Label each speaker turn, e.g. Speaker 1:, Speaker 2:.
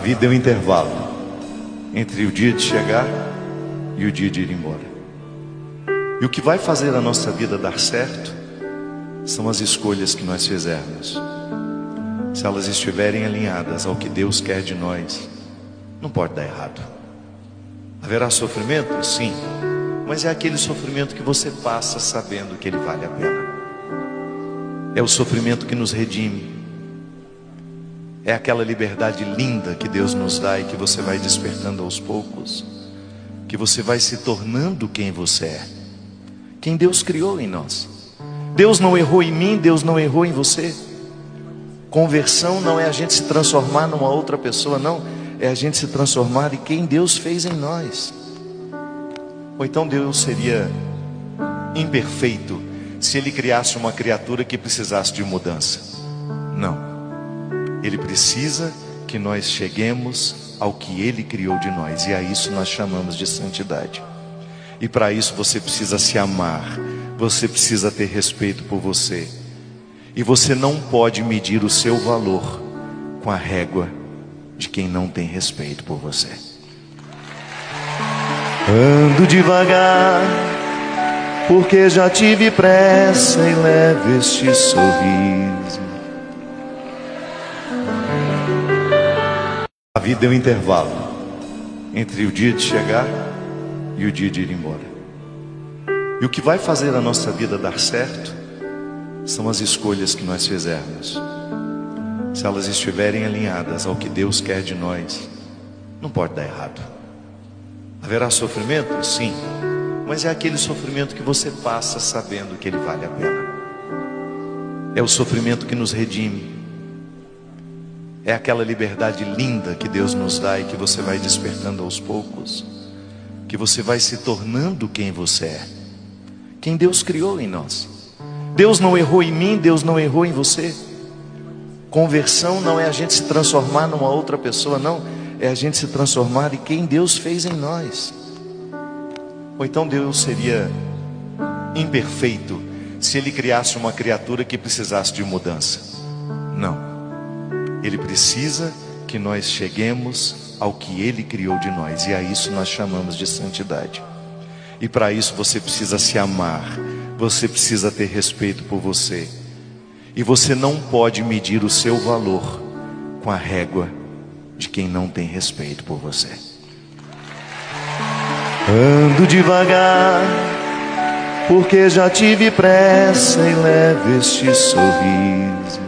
Speaker 1: vida é um intervalo entre o dia de chegar e o dia de ir embora. E o que vai fazer a nossa vida dar certo são as escolhas que nós fizermos. Se elas estiverem alinhadas ao que Deus quer de nós, não pode dar errado. Haverá sofrimento? Sim, mas é aquele sofrimento que você passa sabendo que ele vale a pena. É o sofrimento que nos redime. É aquela liberdade linda que Deus nos dá e que você vai despertando aos poucos, que você vai se tornando quem você é, quem Deus criou em nós. Deus não errou em mim, Deus não errou em você. Conversão não é a gente se transformar numa outra pessoa, não. É a gente se transformar em quem Deus fez em nós. Ou então Deus seria imperfeito se Ele criasse uma criatura que precisasse de mudança. Não. Ele precisa que nós cheguemos ao que Ele criou de nós, e a isso nós chamamos de santidade. E para isso você precisa se amar, você precisa ter respeito por você. E você não pode medir o seu valor com a régua de quem não tem respeito por você. Ando devagar, porque já tive pressa, e levo este sorriso. A vida é um intervalo entre o dia de chegar e o dia de ir embora. E o que vai fazer a nossa vida dar certo são as escolhas que nós fizermos. Se elas estiverem alinhadas ao que Deus quer de nós, não pode dar errado. Haverá sofrimento? Sim, mas é aquele sofrimento que você passa sabendo que ele vale a pena. É o sofrimento que nos redime. É aquela liberdade linda que Deus nos dá e que você vai despertando aos poucos, que você vai se tornando quem você é, quem Deus criou em nós. Deus não errou em mim, Deus não errou em você. Conversão não é a gente se transformar numa outra pessoa, não. É a gente se transformar em quem Deus fez em nós. Ou então Deus seria imperfeito se Ele criasse uma criatura que precisasse de mudança. Não. Ele precisa que nós cheguemos ao que Ele criou de nós, e a isso nós chamamos de santidade. E para isso você precisa se amar, você precisa ter respeito por você. E você não pode medir o seu valor com a régua de quem não tem respeito por você. Ando devagar, porque já tive pressa, e levo este sorriso.